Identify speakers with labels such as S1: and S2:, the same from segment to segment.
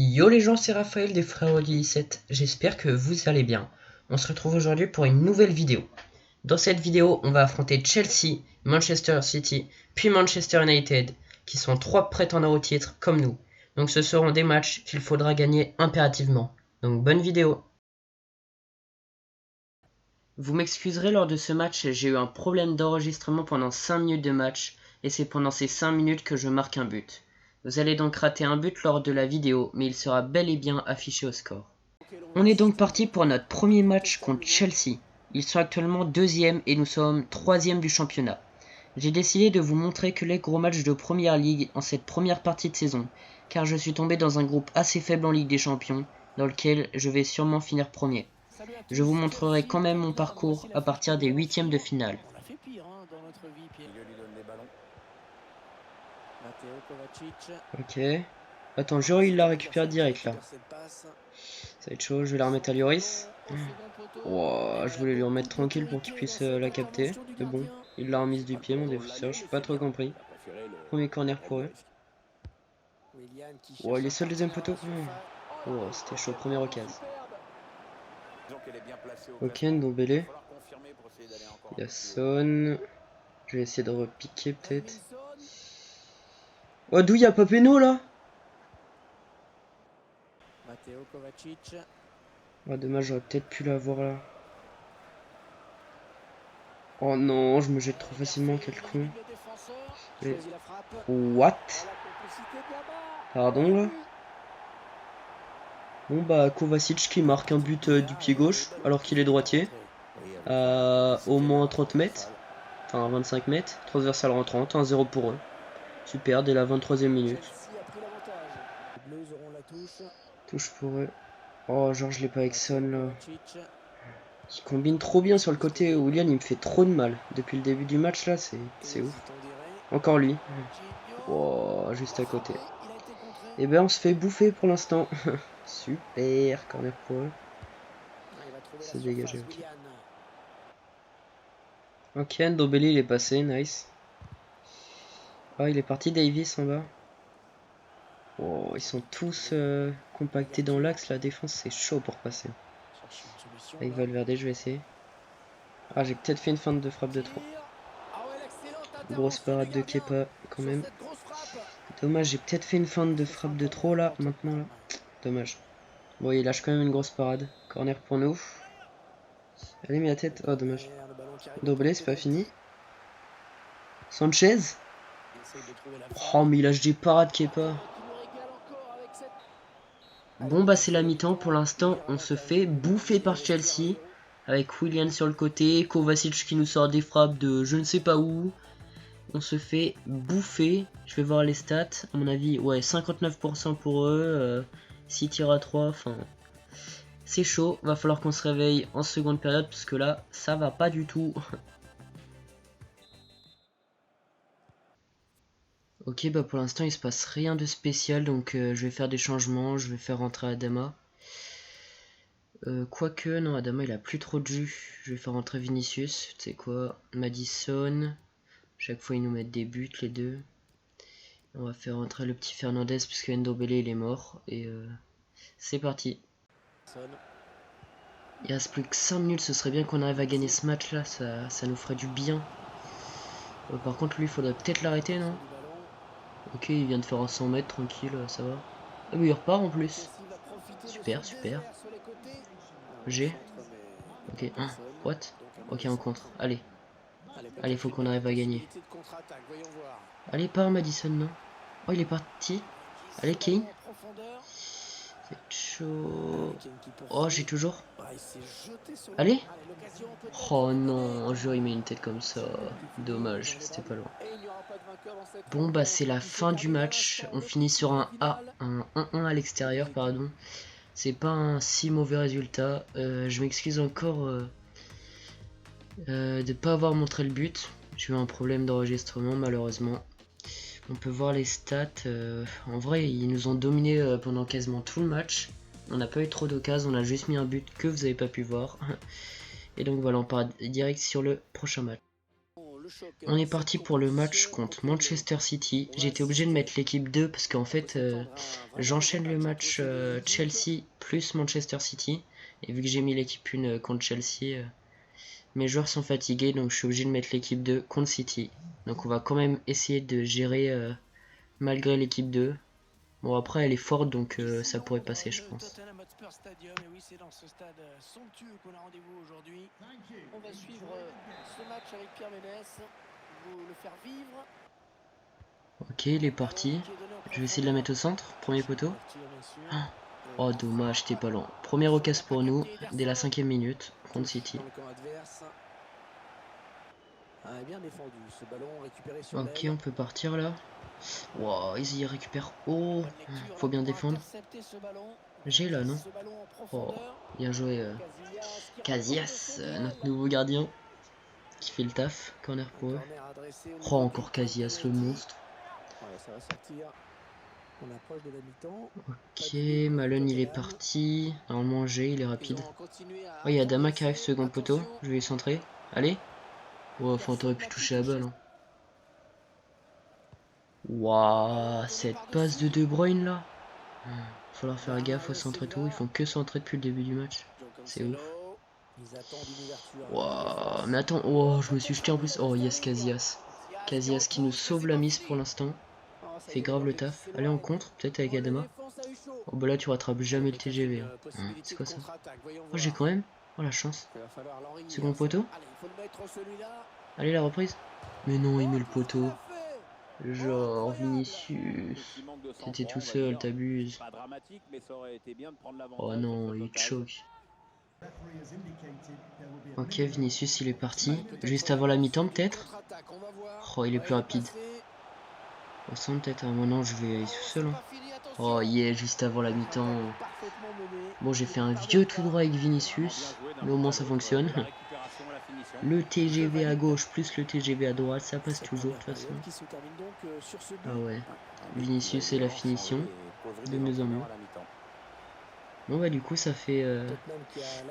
S1: Yo les gens, c'est Raphaël des Frères Audi 17, j'espère que vous allez bien. On se retrouve aujourd'hui pour une nouvelle vidéo. Dans cette vidéo, on va affronter Chelsea, Manchester City, puis Manchester United, qui sont trois prétendants au titre comme nous. Donc ce seront des matchs qu'il faudra gagner impérativement. Donc bonne vidéo. Vous m'excuserez, lors de ce match, j'ai eu un problème d'enregistrement pendant 5 minutes de match, et c'est pendant ces 5 minutes que je marque un but. Vous allez donc rater un but lors de la vidéo, mais il sera bel et bien affiché au score. On est donc parti pour notre premier match contre Chelsea. Ils sont actuellement deuxième et nous sommes troisième du championnat. J'ai décidé de vous montrer que les gros matchs de Première Ligue en cette première partie de saison, car je suis tombé dans un groupe assez faible en Ligue des Champions, dans lequel je vais sûrement finir premier. Je vous montrerai quand même mon parcours à partir des huitièmes de finale. Ok. Attends, Juro il la récupère direct là. Ça va être chaud, je vais la remettre à Lloris. Wow, je voulais lui remettre tranquille pour qu'il puisse la capter. Mais bon, il l'a remise du pied mon défenseur, je suis pas trop compris. Premier corner pour eux. Oh, il est seul deuxième poteau. Oh, c'était chaud, première occasion. Ok, Ndombele. Il y a Son. Je vais essayer de repiquer peut-être. Oh, d'où il y a pas Péno là? Oh, dommage, j'aurais peut-être pu l'avoir là. Oh non, je me jette trop facilement, quel con. Mais... What? Pardon là? Bon bah Kovacic qui marque un but du pied gauche alors qu'il est droitier. À au moins 30 mètres. Enfin 25 mètres. Transversal rentrante, 1-0 pour eux. Super, dès la 23e minute. Touche pour eux. Oh genre je l'ai pas avec Son là. Qui combine trop bien sur le côté. Willian il me fait trop de mal. Depuis le début du match là, c'est ouf. Encore lui. Oh, juste à côté. Et ben on se fait bouffer pour l'instant. Super, corner pour eux. C'est dégagé, ok. Ok, Ndombele il est passé, nice. Ah, il est parti Davis en bas. Oh, ils sont tous compactés dans l'axe, la défense c'est chaud pour passer. Avec Valverde, je vais essayer. Ah, j'ai peut-être fait une feinte de frappe de trop. Grosse parade de Kepa quand même. Dommage, j'ai peut-être fait une feinte de frappe de trop là, maintenant là. Dommage. Bon, il lâche quand même une grosse parade. Corner pour nous. Allez, mets la tête. Oh, dommage. Ndombele, c'est pas fini. Sanchez. Oh, mais il lâche des parades, Kepa. Bon, bah, c'est la mi-temps. Pour l'instant, on se fait bouffer par Chelsea. Avec Willian sur le côté. Kovacic qui nous sort des frappes de je ne sais pas où. On se fait bouffer. Je vais voir les stats. À mon avis, ouais, 59% pour eux. 6 tirs à 3. Enfin, c'est chaud. Va falloir qu'on se réveille en seconde période. Parce que là, ça va pas du tout. Ok, bah pour l'instant il se passe rien de spécial, donc je vais faire des changements, je vais faire rentrer Adama. Quoique, non, Adama il a plus trop de jus, je vais faire rentrer Vinicius, tu sais quoi, Madison, chaque fois ils nous mettent des buts les deux. On va faire rentrer le petit Fernandez puisque Ndombele il est mort, et c'est parti. Il reste plus que 5 minutes, ce serait bien qu'on arrive à gagner ce match là, ça nous ferait du bien. Par contre lui il faudrait peut-être l'arrêter, non? Ok, il vient de faire un 100 mètres, tranquille, ça va. Ah mais il repart en plus. Super, super. G. Ok, 1. What? Ok, on contre. Allez. Allez, faut qu'on arrive à gagner. Allez, pars Madison, non? Oh, il est parti. Allez, Kane. C'est chaud. Oh, j'ai toujours. Allez. Oh non, je il met une tête comme ça. Dommage, c'était pas loin. Bon, bah, c'est la fin du match. On finit sur un A, un 1-1 à l'extérieur, pardon. C'est pas un si mauvais résultat. Je m'excuse encore de pas avoir montré le but. J'ai eu un problème d'enregistrement malheureusement. On peut voir les stats. En vrai, ils nous ont dominé pendant quasiment tout le match. On n'a pas eu trop d'occasions, on a juste mis un but que vous n'avez pas pu voir. Et donc voilà, on part direct sur le prochain match. On est parti pour le match contre Manchester City. J'ai été obligé de mettre l'équipe 2 parce qu'en fait, j'enchaîne le match Chelsea plus Manchester City. Et vu que j'ai mis l'équipe 1 contre Chelsea, mes joueurs sont fatigués, donc je suis obligé de mettre l'équipe 2 contre City. Donc on va quand même essayer de gérer malgré l'équipe 2. Bon, après elle est forte, donc ça pourrait passer, je pense.
S2: On va suivre ce match avec Pierre Ménès, vous le faire vivre.
S1: Ok, il est parti. Je vais essayer de la mettre au centre, premier poteau. Oh dommage, t'es pas lent. Première occasion pour nous, dès la 5e minute, contre City. Ok, on peut partir là. Wow, ils y récupèrent. Oh, faut bien défendre. J'ai là, non? Oh, bien joué. Casillas, notre nouveau gardien, qui fait le taf. Corner pour eux. Oh, encore Casillas, le monstre. Ok, Malone il est parti. Normalement G, il est rapide. Oh, il y a Dama qui arrive second poteau. Je vais centrer. Allez. Oh, enfin, t'aurais pu toucher la balle. Hein. Waouh, cette passe de De Bruyne là. Faut leur faire gaffe au centre et tout. Ils font que centrer depuis le début du match. C'est ouf. Waouh, mais attends. Oh, je me suis jeté en plus. Oh, yes, Casillas. Casillas qui nous sauve la mise pour l'instant. Fait grave le taf. Allez, on contre, peut-être avec Adama. Oh, bah là, tu rattrapes jamais le TGV. Hein. C'est quoi ça? Oh, j'ai quand même. Oh, la chance. Second poteau. Allez, la reprise. Mais non, il met le poteau. Genre, Vinicius. T'étais tout seul, t'abuses. Oh non, il choque. Ok, Vinicius, il est parti. Juste avant la mi-temps, peut-être. Oh, il est plus rapide. Au centre, peut-être. Ah, non, je vais aller tout seul. Hein. Oh, yeah, juste avant la mi-temps. Bon, j'ai fait un vieux tout droit avec Vinicius. Mais au moins, ça fonctionne. Le TGV à gauche plus le TGV à droite, ça passe toujours de toute façon. Ah ouais. Vinicius c'est la finition. De mieux en mieux. Bon bah du coup ça fait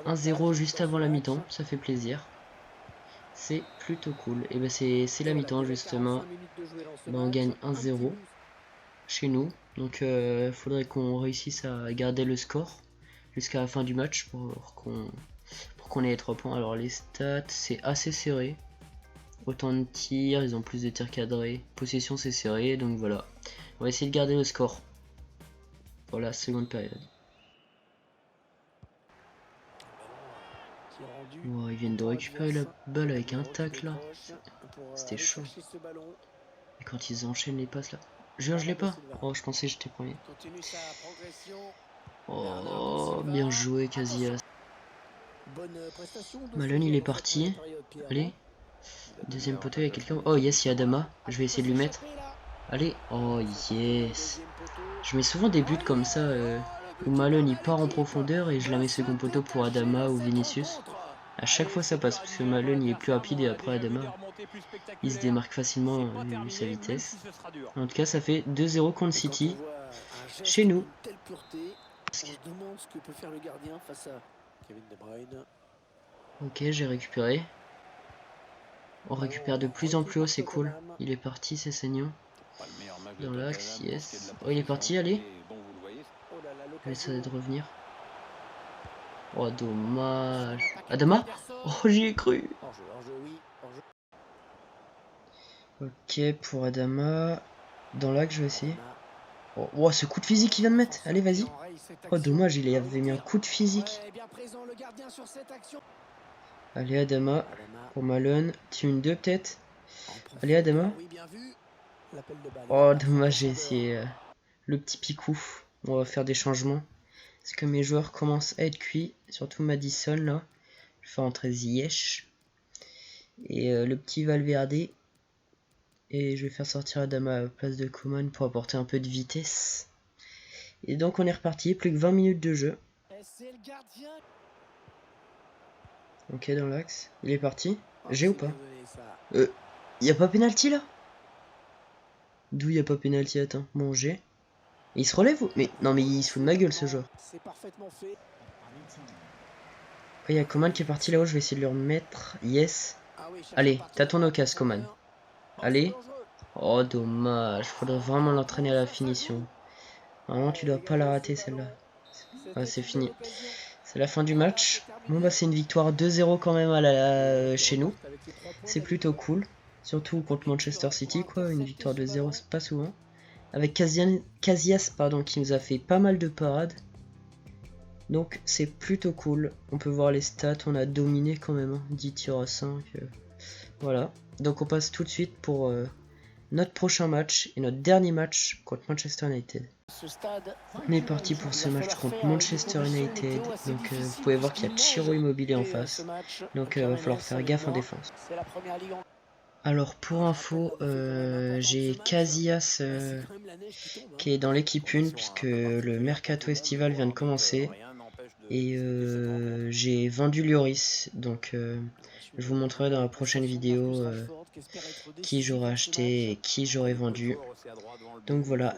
S1: 1-0 juste avant la mi-temps. Ça fait plaisir. C'est plutôt cool. Et bah c'est la mi-temps justement. Bah, on gagne 1-0 chez nous. Donc faudrait qu'on réussisse à garder le score jusqu'à la fin du match pour qu'on ait les 3 points. Alors les stats c'est assez serré. Autant de tirs, ils ont plus de tirs cadrés. Possession c'est serré, donc voilà. On va essayer de garder le score. Voilà, seconde période. Wow, ils viennent de récupérer la balle avec un tacle là. C'était chaud. Et quand ils enchaînent les passes là. Je l'ai pas. Oh, je pensais que j'étais premier. Oh, bien joué Casillas. Malone il est parti. Allez. Deuxième poteau, il y a quelqu'un. Oh yes, il y a Adama. Je vais essayer de lui mettre. Allez. Oh yes. Je mets souvent des buts comme ça où Malone il part en profondeur et je la mets second poteau pour Adama ou Vinicius. À chaque fois ça passe parce que Malone il est plus rapide et après Adama il se démarque facilement vu sa vitesse. En tout cas ça fait 2-0 contre City chez nous. Ok, j'ai récupéré. On récupère de plus en plus haut, c'est cool. Il est parti, c'est saignant. Dans l'axe, yes. Oh, il est parti, allez. Mais ça va de revenir. Oh, dommage. Adama? Oh, j'y ai cru. Ok, pour Adama. Dans l'axe, je vais essayer. Oh, oh, ce coup de physique qu'il vient de mettre. Allez, vas-y. Oh, dommage, il avait mis un coup de physique. Allez, Adama. Pour Malone. Team 2, peut-être. Allez, Adama. Oh, dommage, j'ai essayé le petit picou. On va faire des changements. Parce que mes joueurs commencent à être cuits. Surtout Madison, là. Je vais faire entrer Ziyech. Et le petit Valverde. Et je vais faire sortir Adama à la place de Coman pour apporter un peu de vitesse. Et donc on est reparti, plus que 20 minutes de jeu. Ok, dans l'axe. Il est parti. J'ai ou pas? Y a pas pénalty là? D'où y a pas pénalty? Attends, bon j'ai. Il se relève ou... Mais non mais il se fout de ma gueule ce joueur. Il y a Coman qui est parti là-haut, je vais essayer de le remettre. Yes. Allez, t'as ton occasion, Coman. Allez. Oh, dommage. Faudrait vraiment l'entraîner à la finition. Vraiment, tu dois pas la rater, celle-là. Ah, c'est fini. C'est la fin du match. Bon, bah, c'est une victoire 2-0 quand même chez nous. C'est plutôt cool. Surtout contre Manchester City, quoi. Une victoire 2-0, c'est pas souvent. Avec Casillas, pardon, qui nous a fait pas mal de parades. Donc, c'est plutôt cool. On peut voir les stats. On a dominé quand même. Hein. 10 tirs à 5. Voilà. Donc, on passe tout de suite pour notre prochain match et notre dernier match contre Manchester United. On est parti pour ce match contre Manchester United. Donc vous pouvez voir qu'il y a Ciro Immobilier en face. Donc il va falloir faire gaffe en défense. Alors pour info, j'ai Casillas qui est dans l'équipe 1 puisque le mercato estival vient de commencer. Et j'ai vendu Lloris. Donc je vous montrerai dans la prochaine vidéo qui j'aurai acheté et qui j'aurai vendu. Donc voilà,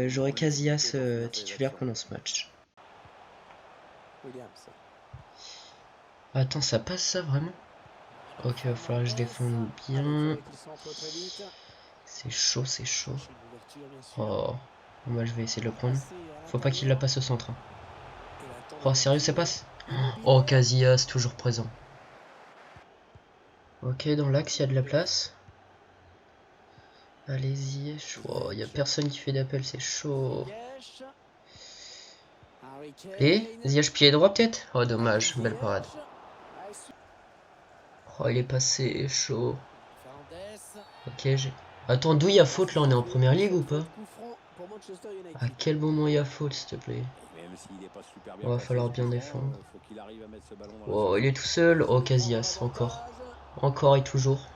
S1: j'aurai Casillas titulaire pendant ce match. Attends, ça passe ça vraiment? Ok, il va falloir que je défende bien. C'est chaud, c'est chaud. Oh, moi je vais essayer de le prendre. Faut pas qu'il la passe au centre. Oh, sérieux, ça passe? Oh, Casillas, toujours présent. Ok, dans l'axe, il y a de la place. Allez-y. Oh, il y a personne qui fait d'appel, c'est chaud. Et Ziyech pied droit peut-être? Oh, dommage, belle parade. Oh, il est passé, chaud. Ok, j'ai... Attends, d'où il y a faute là? On est en première ligue ou pas? À quel moment il y a faute, s'il te plaît? On va falloir bien défendre. Oh, il est tout seul. Oh, Casillas, encore. Encore et toujours.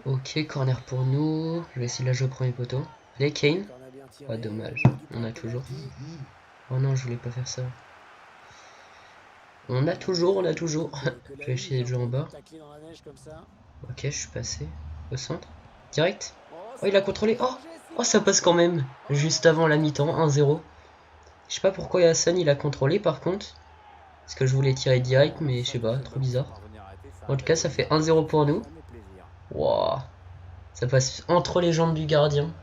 S1: Ok, corner pour nous. Je vais essayer de la jouer au premier poteau. Allez, Kane. Oh, dommage. On a toujours. Oh non, je voulais pas faire ça. On a toujours. Je vais essayer de jouer en bas. Ok, je suis passé. Au centre. Direct. Oh, il a contrôlé. Oh, ça passe quand même. Juste avant la mi-temps, 1-0. Je sais pas pourquoi Hassan il a contrôlé par contre. Parce que je voulais tirer direct, mais je sais pas, trop bizarre. En tout cas, ça fait 1-0 pour nous. Wow. Ça passe entre les jambes du gardien.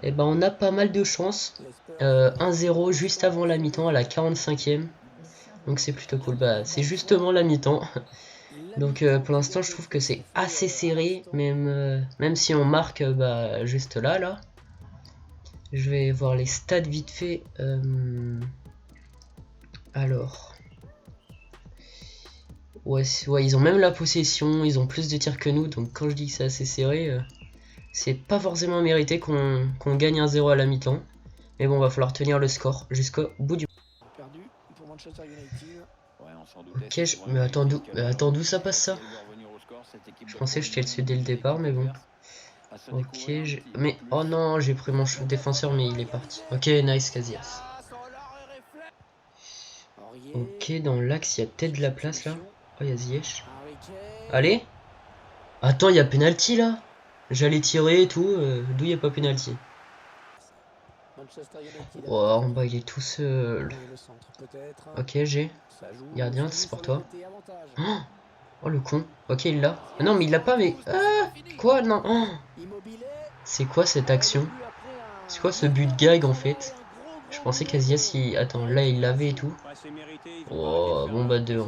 S1: Et ben, on a pas mal de chance. 1-0 juste avant la mi-temps, à la 45e. Donc c'est plutôt cool. Bah, c'est justement la mi-temps. Donc pour l'instant, je trouve que c'est assez serré. Même si on marque bah, juste là. Je vais voir les stats vite fait. Alors. Ouais, ils ont même la possession, ils ont plus de tirs que nous. Donc quand je dis que c'est assez serré, c'est pas forcément mérité qu'on gagne 1-0 à la mi-temps. Mais bon, va falloir tenir le score jusqu'au bout du... Ok, mais attends, d'où ça passe ça? Je pensais que j'étais dessus dès le départ, mais bon. Ok, mais oh non, j'ai pris mon défenseur, mais il est parti. Ok, nice, Casillas. Ok, dans l'axe, il y a peut-être de la place là. Oh, il y a Ziyech. Allez. Attends, il y a penalty là. J'allais tirer et tout. D'où il n'y a pas penalty? Oh, en bas, il est tout seul. Ok, j'ai. Gardien, c'est pour toi. Oh, le con. Ok, il l'a. Ah, non, mais il l'a pas, mais... Ah, quoi? Non. Oh. C'est quoi cette action? C'est quoi ce but gag en fait? Je pensais qu'Azias, il... Attends, là, il l'avait et tout. Oh, bon bah 2.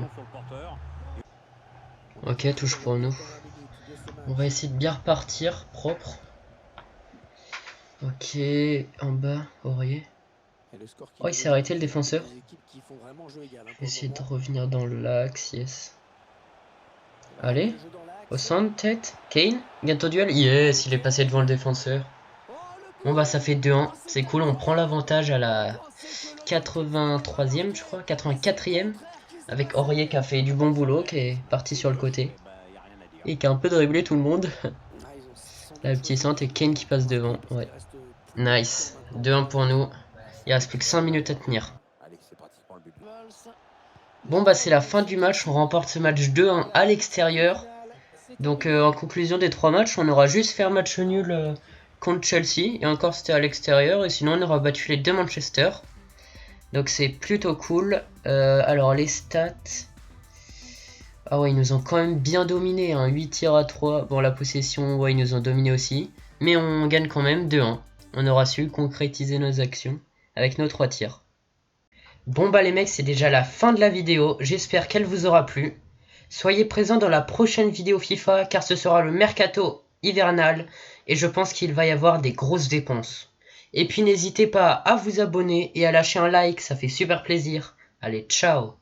S1: Ok, touche pour nous. On va essayer de bien repartir, propre. Ok, en bas, Aurier. Oh, il s'est arrêté le défenseur. Je vais essayer de revenir dans l'axe, yes. Allez, au centre, tête. Kane, gagne ton duel. Yes, il est passé devant le défenseur. Bon bah ça fait 2-1, c'est cool, on prend l'avantage à la 83e je crois, 84e. Avec Aurier qui a fait du bon boulot, qui est parti sur le côté. Et qui a un peu dribblé tout le monde. Là le petit centre et Kane qui passe devant, ouais. Nice, 2-1 pour nous. Il reste plus que 5 minutes à tenir. Bon bah c'est la fin du match, on remporte ce match 2-1 à l'extérieur. Donc en conclusion des 3 matchs, on aura juste fait un match nul contre Chelsea. Et encore c'était à l'extérieur, et sinon on aura battu les 2 Manchester. Donc c'est plutôt cool. Alors les stats... Ah ouais, ils nous ont quand même bien dominé, hein. 8 tirs à 3. Bon, la possession, ouais, ils nous ont dominé aussi. Mais on gagne quand même 2-1. On aura su concrétiser nos actions avec nos 3 tirs. Bon bah les mecs, c'est déjà la fin de la vidéo. J'espère qu'elle vous aura plu. Soyez présents dans la prochaine vidéo FIFA car ce sera le mercato hivernal et je pense qu'il va y avoir des grosses dépenses. Et puis n'hésitez pas à vous abonner et à lâcher un like, ça fait super plaisir. Allez, ciao!